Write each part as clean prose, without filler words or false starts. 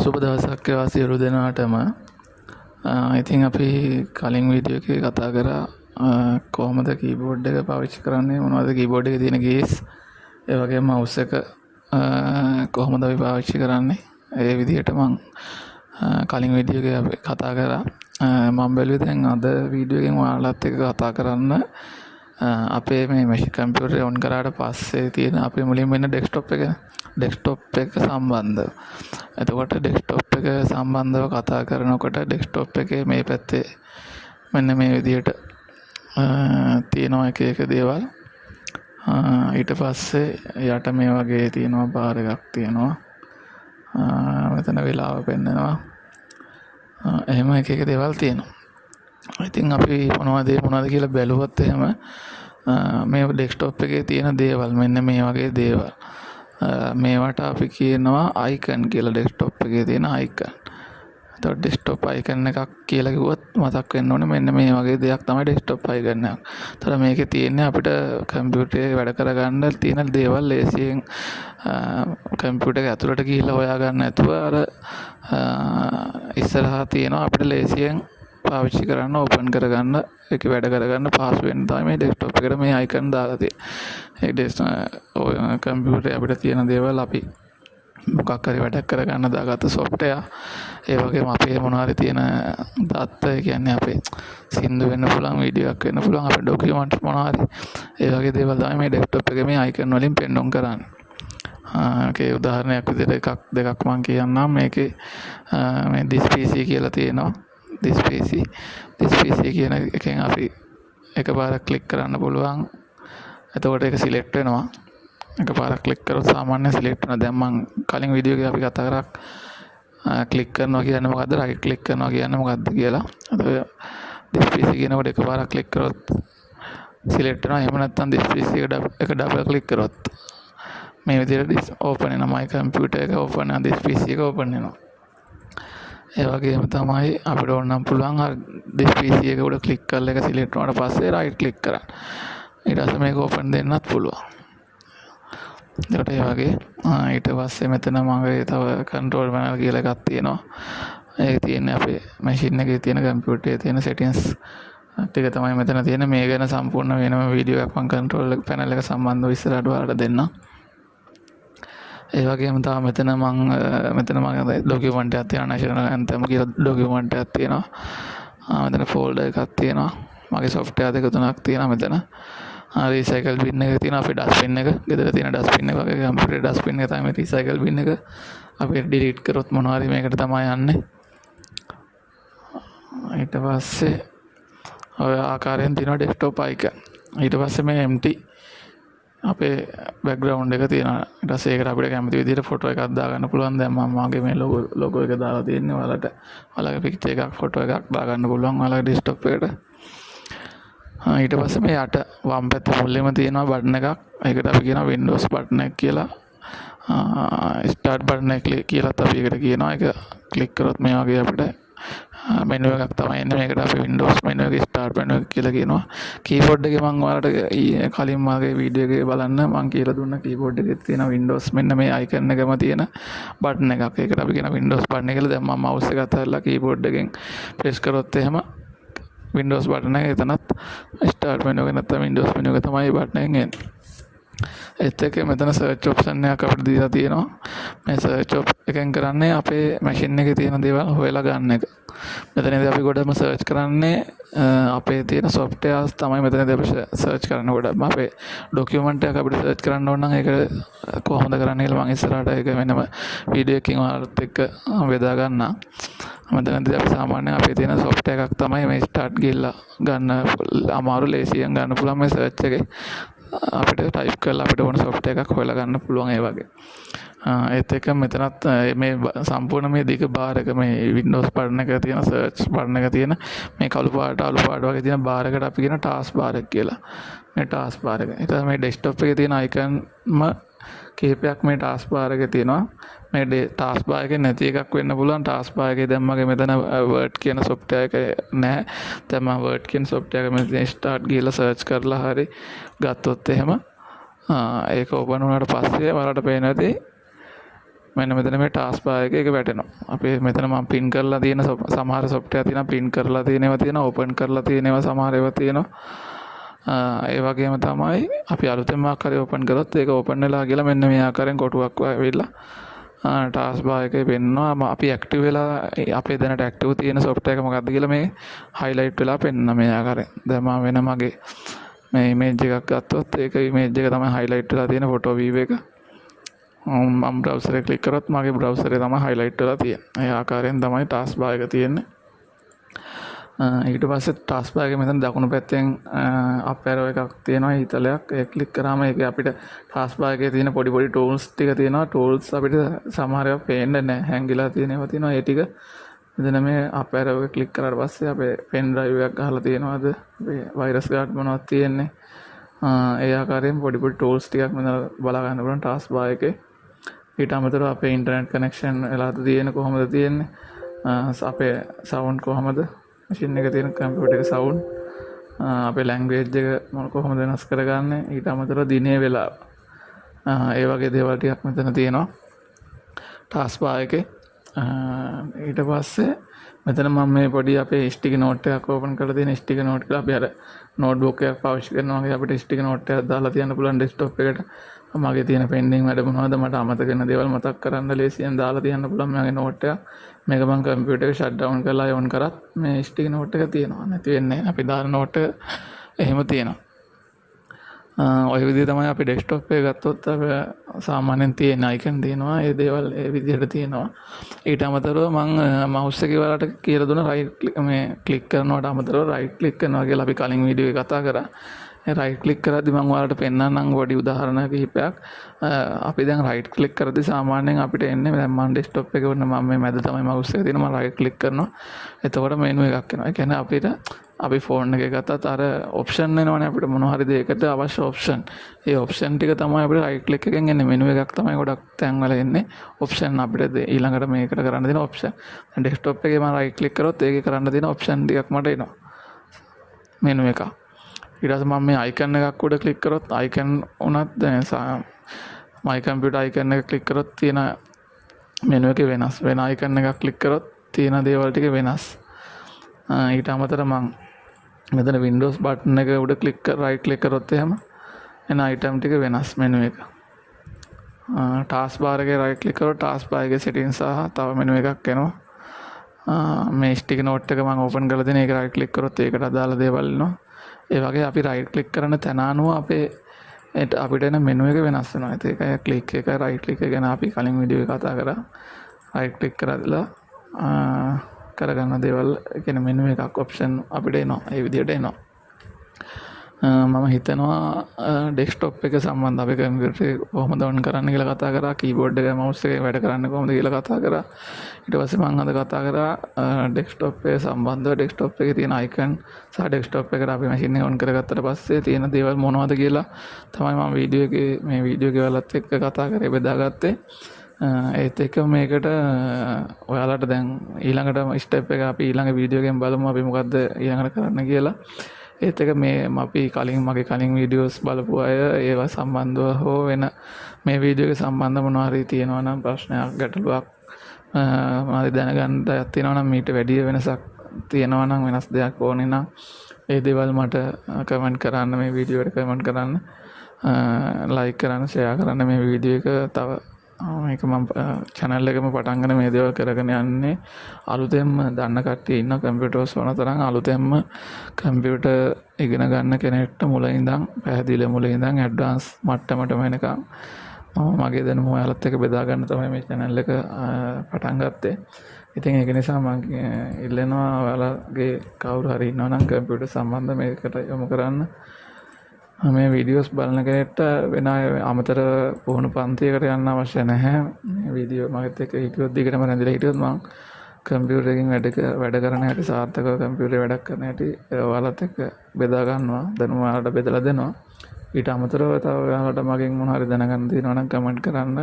සුබ දවසක් වේවා සියලු දෙනාටම. ඉතින් අපි කලින් වීඩියෝ එකේ කතා කරා කොහොමද කීබෝඩ් එක පාවිච්චි කරන්නේ, මොනවද කීබෝඩ් එකේ තියෙන කීස්, ඒ වගේම මවුස් එක කොහොමද අපි පාවිච්චි කරන්නේ. ඒ විදිහට මම කලින් වීඩියෝ එකේ අපි කතා කරා. මම බැලුවේ දැන් අද වීඩියෝ එකෙන් ඔයාලත් එක්ක කතා කරන්න අපේ මේ මැෂින් කම්පියුටර් ඔන් කරාට පස්සේ තියෙන අපේ මුලින්ම ඉන්න ඩෙස්ක්ටොප් එක සම්බන්ධව. එතකොට ඩෙස්ක්ටොප් එක සම්බන්ධව කතා කරනකොට ඩෙස්ක්ටොප් එකේ මේ පැත්තේ මෙන්න මේ විදිහට තියෙනවා එක දේවල්. ඊට පස්සේ යට මේ වගේ තියෙනවා බාර් එකක් තියෙනවා. මෙතන වෙලාව පෙන්නනවා. එහෙම එක දේවල් තියෙනවා. ඉතින් අපි මොනවද කියලා බැලුවොත් එහෙම මේ ඩෙස්ක්ටොප් එකේ තියෙන දේවල් මෙන්න මේ වගේ දේවල්. මේවට අපි කියනවා අයිකන් කියලා. ඩෙස්ක්ටොප් එකේ තියෙන අයිකන්. එතකොට ඩෙස්ක්ටොප් අයිකන් එකක් කියලා කිව්වොත් මතක් වෙන්න ඕනේ මෙන්න මේ වගේ දෙයක් තමයි ඩෙස්ක්ටොප් අයිකන් එක. එතකොට මේකේ තියෙන්නේ අපිට කම්පියුටරේ වැඩ කරගන්න තියෙන දේවල් ලේසියෙන් කම්පියුටර් එක ඇතුළට ගිහිල්ලා හොයාගන්න නැතුව අර ඉස්සරහා තියෙනවා අපිට ලේසියෙන් පාවිච්චි කරන්න, ඕපන් කරගන්න, ඒක වැඩ කරගන්න පහසු වෙන තමයි මේ ඩෙස්ක්ටොප් එකට මේ අයිකන් දාලා තියෙන්නේ. ඒ කම්පියුටරේ අපිට තියෙන දේවල් අපි මොකක් හරි වැඩක් කරගන්න දාගත්ත සොෆ්ට්වෙයාර්, ඒ වගේම අපේ මොනවාරි තියෙන දත්ත, ඒ කියන්නේ අපේ සින්දු වෙන්න පුළුවන්, වීඩියෝ එකක් වෙන්න පුළුවන්, අපේ ඩොකියුමන්ට් මොනවාරි, ඒ වගේ දේවල් තමයි මේ ඩෙස්ක්ටොප් එකේ මේ අයිකන් වලින් පෙන්වන්න කරන්නේ. ඒකේ උදාහරණයක් විදිහට එකක් දෙකක් මම කියන්නම්. මේකේ මේ this PC කියලා තියෙනවා. this PC කියන එකෙන් අපි එකපාරක් ක්ලික් කරන්න පුළුවන්. එතකොට ඒක සිලෙක්ට් වෙනවා. එකපාරක් ක්ලික් කරොත් සාමාන්‍යයෙන් සිලෙක්ට් වෙනවා. දැන් මම කලින් වීඩියෝ එකේ අපි කතා කරා ක්ලික් කරනවා කියන්නේ මොකද්ද, රයිට් ක්ලික් කරනවා කියන්නේ මොකද්ද කියලා. එතකොට this PC කියනකොට එකපාරක් ක්ලික් කරොත් සිලෙක්ට් වෙනවා. එහෙම නැත්නම් this PC එක ඩබල් ක්ලික් කරොත් මේ විදිහට ඕපන් වෙනවා. my computer එක ඕපන් වෙනවා, this PC එක ඕපන් වෙනවා. ඒ වගේම තමයි අපිට ඕනනම් පුළුවන් අර this PC එක උඩ ක්ලික් කරලා එක සිලෙක්ට් වුණාට පස්සේ රයිට් ක්ලික් කරන්න. ඊට පස්සේ මේක ඕපන් දෙන්නත් පුළුවන්. ඒකට ඒ වගේ ඊට පස්සේ මෙතන මගේ තව කන්ට්‍රෝල් පැනල් කියලා එකක් තියෙනවා. ඒක තියෙන්නේ අපේ මැෂින් එකේ තියෙන කම්පියුටරේ තියෙන සෙටින්ග්ස් ටික තමයි මෙතන තියෙන. මේ ගැන සම්පූර්ණ වෙනම වීඩියෝ එකක් මම කන්ට්‍රෝල් පැනල් එක සම්බන්ධව ඉස්සරහට ඔයාලට දෙන්නම්. ඒ වගේම තමයි මෙතන මම ඩොකියුමන්ට් එකක් තියෙනවා, නැෂනල් ඇන්තම් කියලා ඩොකියුමන්ට් එකක් තියෙනවා. මෙතන ෆෝල්ඩර් එකක් තියෙනවා. මගේ සොෆ්ට්වෙයාර් දෙක තුනක් තියෙනවා මෙතන. රීසයිකල් බින් එක තියෙනවා. අපේ ඩස්ට්බින් එක, ගෙදර තියෙන ඩස්ට්බින් එක වගේ කම්පියුටර් ඩස්ට්බින් එක තමයි රීසයිකල් බින් එක. අපි ඩිලීට් කරොත් මොනවා හරි මේකට තමයි යන්නේ. ඊට පස්සේ ඔය ආකාරයෙන් තියෙනවා ඩෙස්ක්ටොප් අයිකන්. ඊට පස්සේ මේ empty අපේ බෑග්ග්‍රවුන්ඩ් එක තියෙනවා. ඊට පස්සේ ඒකට අපිට කැමති විදිහට ෆොටෝ එකක් දාගන්න පුළුවන්. දැන් මම මාගේ මේ ලොගෝ එක දාලා තියෙන්නේ. ඔයාලගේ පික්චර් එකක්, ෆොටෝ එකක් දාගන්න පුළුවන් ඔයාලගේ ඩෙස්ක්ටොප් එකට. ඊට පස්සේ මේ යට වම් පැත්තේ මුල්ලෙම තියෙනවා බටන් එකක්. ඒකට අපි කියනවා Windows බටන් එක කියලා. ස්ටාර්ට් බටන් එක කියලාත් අපි ඒකට කියනවා. ඒක ක්ලික් කරොත් මේ වගේ අපිට මෙනු එකක් තමයි එන්නේ. මේකට අපි Windows මෙනු එක, ස්ටාර්ට් මෙනු එක කියලා කියනවා. කීබෝඩ් එකේ මම ඔයාලට කලින් මාගේ වීඩියෝ එකේ බලන්න මම කියලා දුන්න කීබෝඩ් එකේ තියෙන Windows මෙන්න මේ අයිකන් එකම තියෙන බටන් එකක්. ඒකට අපි කියන Windows බටන් එක කියලා. දැන් මම මවුස් එක අතහැරලා කීබෝඩ් එකෙන් ප්‍රෙස් කරොත් එහෙම Windows බටන් එක එතනත් ස්ටාර්ට් මෙනු එක නැත්නම් Windows මෙනු එක තමයි බටන් එකෙන් එන්නේ. ඒත් එක්ක මෙතන සර්ච් ඔප්ෂන් එකක් අපිට දීලා තියෙනවා. මේ සර්ච් එකෙන් කරන්නේ අපේ මැෂින් එකේ තියෙන දේවල් හොයලා ගන්න එක. මෙතනදී අපි ගොඩම සර්ච් කරන්නේ අපේ තියෙන සොෆ්ට්වෙයාර්ස් තමයි. මෙතනදී අපි සර්ච් කරන ගොඩම අපේ ඩොකියුමන්ට් එකක් අපිට සර්ච් කරන්න ඕන නම් ඒක කොහොමද කරන්නේ කියලා මම ඉස්සරහට ඒක වෙනම වීඩියෝ එකකින් ඔයාලත් එක්ක බෙදා ගන්නම්. මෙතනදී අපි සාමාන්‍යයෙන් අපේ තියෙන සොෆ්ට්වෙයාර් එකක් තමයි මේ ස්ටාර්ට් ගිහිල්ලා ගන්න අමාරු, ලේසියෙන් ගන්න පුළුවන් මේ සර්ච් එකේ. අපිට ටයිප් කරලා අපිට ඕන සොෆ්ට්වෙයාර් එකක් හොයලා ගන්න පුළුවන් ඒ වගේ. ඒත් එක්ක මෙතනත් මේ සම්පූර්ණ මේ දිග බාර් එක, මේ Windows බටන් එක තියෙන, සර්ච් බටන් එක තියෙන මේ කළු පාට අලු පාට වගේ තියෙන බාර් එකට අපි කියන ටාස්ක් බාර් එක කියලා. මේ ටාස්ක් බාර් එක. ඊට මේ ඩෙස්ක්ටොප් එකේ තියෙන අයිකන්ම කීපයක් මේ ටාස්ක් බාර් එකේ තියෙනවා. මේ ටාස්ක් බාර් එකේ නැති එකක් වෙන්න පුළුවන්. ටාස්ක් බාර් එකේ දැන් මගේ මෙතන Word කියන සොෆ්ට්වෙයාර් එක නැහැ. දැන් මම Word කියන සොෆ්ට්වෙයාර් එක මෙතන ස්ටාර්ට් ගිහලා සර්ච් කරලා හරි ගත්තොත් එහෙම ඒක ඕපන් වුණාට පස්සේ ඔයාලට පේන ඇති මෙන්න මෙතන මේ ටාස්ක් බාර් එක වැටෙනවා. අපි මෙතන මම පින් කරලා තියෙන සමහර software තියෙනවා, පින් කරලා තියෙනවා තියෙනවා, ඕපන් කරලා තියෙනවා සමහර ඒවා තියෙනවා. ඒ වගේම තමයි අපි අලුතෙන්ම ආකාරය ඕපන් කරොත් ඒක ඕපන් වෙලා කියලා මෙන්න මේ ආකාරයෙන් කොටුවක් ඇවිල්ලා ටාස්ක් බාර් එකේ පෙන්වනවා. අපි ඇක්ටිව් වෙලා අපේ දැනට ඇක්ටිව් තියෙන software එක මොකක්ද කියලා මේ highlight වෙලා පෙන්වන මේ ආකාරයෙන්. දැන් මම වෙන මගේ මේ image එකක් ගත්තොත් ඒක image එක තමයි highlight වෙලා තියෙන photo view එක. මම browser එක click කරොත් මගේ browser එක තමයි highlight වෙලා තියෙන්නේ. ඒ ආකාරයෙන් තමයි task bar එක තියෙන්නේ. ඊට පස්සේ task bar එකේ මෙතන දකුණු පැත්තෙන් up arrow එකක් තියෙනවා ඊතලයක්. ඒක click කරාම ඒක අපිට task bar එකේ තියෙන පොඩි පොඩි tools ටික තියෙනවා. tools අපිට සමහර ඒවා පේන්නේ නැහැ. හැංගිලා තියෙන ඒවා තියෙනවා. ඒ ටික මෙතන මේ up arrow එක click කරාට පස්සේ අපේ pen drive එකක් ගහලා තියෙනවාද? අපේ virus guard මොනවද තියෙන්නේ? ඒ ආකාරයෙන් පොඩි පොඩි tools ටිකක් මෙතන බලා ගන්න පුළුවන් task bar එකේ. ඊට අමතරව අපේ ඉන්ටර්නෙට් කනෙක්ෂන් වෙලාද තියෙන්නේ කොහොමද තියෙන්නේ අපේ සවුන්ඩ් කොහොමද මැෂින් එකේ තියෙන කම්පියුටර් එකේ සවුන්ඩ් අපේ ලැන්ග්වේජ් එක කොහොමද වෙනස් කරගන්නේ ඊට අමතරව දිනේ වෙලාව ඒ වගේ දේවල් ටිකක් මෙතන තියෙනවා ටාස්ක් බාර් එකේ ඊට පස්සේ මෙතන මම මේ පොඩි අපේ ස්ටිකි නෝට් එකක් ඕපන් කරලා තියෙන ස්ටිකි නෝට් එක අපි අර නෝට්බුක් එකක් පාවිච්චි කරනවා වගේ අපිට ස්ටිකි නෝට් එකක් දාලා තියන්න පුළුවන් ඩෙස්ක්ටොප් එකට මගේ තියෙන පෙන්ඩින් වැඩ මොනවද මට අමතක වෙන දේවල් මතක් කරන්න ලේසියෙන් දාලා තියන්න පුළුවන් මගේ නෝට් එක මේක මම කම්පියුටර් එක ෂට් ඩවුන් කරලා ඔන් කරත් මේ ස්ටිකි නෝට් එක තියෙනවා නැති වෙන්නේ අපි දාන නෝට් එක එහෙම තියෙනවා ඔය විදිහ තමයි අපි ඩෙස්ක්ටොප් එක ගත්තොත් සාමාන්‍යයෙන් තියෙන අයිකන් තියෙනවා ඒ දේවල් ඒ විදිහට තියෙනවා ඊට අමතරව මම මවුස් එකේ වලට කියලා දුන්න රයිට් මේ ක්ලික් කරනවට අමතරව රයිට් ක්ලික් කරනවා කියලා අපි කලින් වීඩියෝ එකේ කතා කරා රයිට් ක්ලික් කරද්දි මම ඔයාලට පෙන්නන්නම් පොඩි උදාහරණ කිහිපයක් අපි දැන් රයිට් ක්ලික් කරද්දි සාමාන්‍යයෙන් අපිට එන්නේ දැන් මම ඩෙස්ක්ටොප් එකේ වුණ මම මේ මැද තමයි මවුස් එක තියෙන මම රයිට් ක්ලික් කරනවා එතකොට මෙනු එකක් එනවා ඒ කියන්නේ අපිට අපි ෆෝන් එකේ ගත්තත් අර ඔප්ෂන් එනවනේ අපිට මොන හරි දෙයකට අවශ්‍ය ඔප්ෂන් ඒ ඔප්ෂන් ටික තමයි අපිට රයිට් ක්ලික් එකෙන් එන්නේ මෙනු එකක් තමයි ගොඩක් තැන්වල එන්නේ ඔප්ෂන් අපිට ඊළඟට මේකට කරන්න දෙන ඔප්ෂන් දැන් ඩෙස්ක්ටොප් එකේ මම රයිට් ක්ලික් කරොත් ඒකේ කරන්න දෙන ඔප්ෂන් ටිකක් මට එනවා මෙනු එක ඊට පස්සේ මම මේ අයිකන් එකක් උඩ ක්ලික් කරොත් අයිකන් උනත් දැන් මයි කම්පියුටර් අයිකන් එක ක්ලික් කරොත් තියෙන මෙනු එකේ වෙනස් වෙන අයිකන් එකක් ක්ලික් කරොත් තියෙන දේවල් ටික වෙනස් ඊට අමතරව මම මෙතන Windows බටන් එක උඩ ක්ලික් රයිට් ක්ලික් කරොත් එහෙම එන අයිටම් ටික වෙනස් මෙනු එක ටාස්ක් බාර් එකේ රයිට් ක්ලික් කරොත් ටාස්ක් බාර් එකේ සෙටින්ග්ස් සහ තව මෙනු එකක් එනවා මේ ස්ටිකි නෝට් එක මම ඕපන් කරලා තියෙන ඒක රයිට් ක්ලික් කරොත් ඒකට අදාළ දේවල් එනවා ඒ වගේ අපි රයිට් ක්ලික් කරන තැන අනුව අපිට එන මෙනු එක වෙනස් වෙනවා ඒකයි ක්ලික් එක රයිට් ක්ලික් එක ගැන අපි කලින් වීඩියෝ එකේ කතා කරා රයිට් ක්ලික් කරලා කරගන්න දේවල් කියන මෙනු එකක් ඔප්ෂන් අපිට එනවා ඒ විදිහට එනවා මම හිතනවා ඩෙස්ක්ටොප් එක සම්බන්ධ අපි කම්පියුටර් එක කොහොමද ඔන් කරන්න කියලා කතා කරා කීබෝඩ් එක මවුස් එක වැඩ කරන්නේ කොහොමද කියලා කතා කරා ඊට පස්සේ මම අද කතා කරා ඩෙස්ක්ටොප් එක සම්බන්ධව ඩෙස්ක්ටොප් එකේ තියෙන අයිකන් සහ ඩෙස්ක්ටොප් එකට අපි මැෂින් එක ඔන් කරගත්තට පස්සේ තියෙන දේවල් මොනවද කියලා තමයි මම වීඩියෝ එකේ මේ වීඩියෝ එකවලත් එක්ක කතා කරේ බෙදාගත්තේ ඒත් එක්ක මේකට ඔයාලට දැන් ඊළඟට ස්ටෙප් එක අපි ඊළඟ වීඩියෝ එකෙන් බලමු අපි මොකද්ද ඊළඟට කරන්න කියලා ඒත් එක මේ අපි මගේ කලින් වීඩියෝස් බලපු අය ඒවා සම්බන්ධව හෝ වෙන මේ වීඩියෝ එක සම්බන්ධ මොනවා හරි තියෙනවා නම් ප්‍රශ්නයක් ගැටලුවක් මම දැනගන්න දෙයක් තියෙනවා නම් මීට වැඩි වෙනසක් තියෙනවා නම් වෙනස් දෙයක් ඕනේ නම් ඒ දේවල් මට කමෙන්ට් කරන්න මේ වීඩියෝ එකට කමෙන්ට් කරන්න ලයික් කරන්න ෂෙයා කරන්න මේ වීඩියෝ එක තව මේක මම channel එකම පටන් ගන්න මේ දේවල් කරගෙන යන්නේ අලුතෙන්ම දන්න කට්ටිය ඉන්න කම්පියුටර්ස් වන තරම් අලුතෙන්ම කම්පියුටර් ඉගෙන ගන්න කෙනෙක්ට මුල ඉඳන් පැහැදිලි මුල ඉඳන් ඇඩ්වාන්ස් මට්ටමටම එනකම් මගේ දැනුම ඔයාලත් එක්ක බෙදා ගන්න තමයි මේ channel එක පටන් ගත්තේ. ඉතින් ඒක නිසා මම ඉල්ලනවා ඔයාලගේ කවුරු හරි ඉන්නවා නම් කම්පියුටර් සම්බන්ධ මේකට යොමු කරන්න. මේ වීඩියෝස් බලන කෙනෙක්ට වෙන අමතර පුහුණු පන්තියකට යන්න අවශ්‍ය නැහැ. මේ වීඩියෝ මගෙත් එක්ක හිටියොත් දිගටම රැඳිලා හිටියොත් මම කම්පියුටර් එකකින් වැඩ කරන හැටි සාර්ථකව කම්පියුටරේ වැඩක් කරන හැටි ඔයාලත් එක්ක බෙදා ගන්නවා. දැනුම ඔයාලට බෙදලා දෙනවා. ඊට අමතරව තව ඔයාලට මගෙන් මොන හරි දැනගන්න තියෙනවා නම් කමෙන්ට් කරන්න.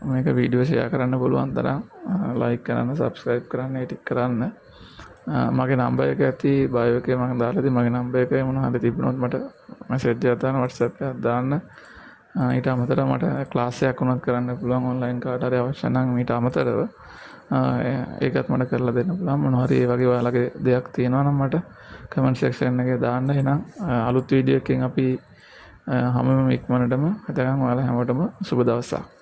මේක වීඩියෝ ෂෙයා කරන්න පුළුවන් තරම් ලයික් කරන්න, සබ්ස්ක්‍රයිබ් කරන්න, ඒ ටික කරන්න. මගේ නම්බර් එක ඇති බයෝ එකේ මම දාලා තියෙන මගේ නම්බර් එකේ මොනවා හරි තිබුණොත් මට මැසේජ් එකක් දාන්න WhatsApp එකක් දාන්න ඊට අමතරව මට ක්ලාස් එකක් වුණත් කරන්න පුළුවන් ඔන්ලයින් කාට හරි අවශ්‍ය නම් ඊට අමතරව ඒකත් මට කරලා දෙන්න පුළුවන්. මොනවා හරි ඒ වගේ ඔයාලගේ දෙයක් තියෙනවා නම් මට කමෙන්ට් සෙක්ෂන් එකේ දාන්න. එහෙනම් අලුත් වීඩියෝ එකකින් අපි හැමෝම ඉක්මනටම හිතගන්න. ඔයාලා හැමෝටම සුබ දවසක්.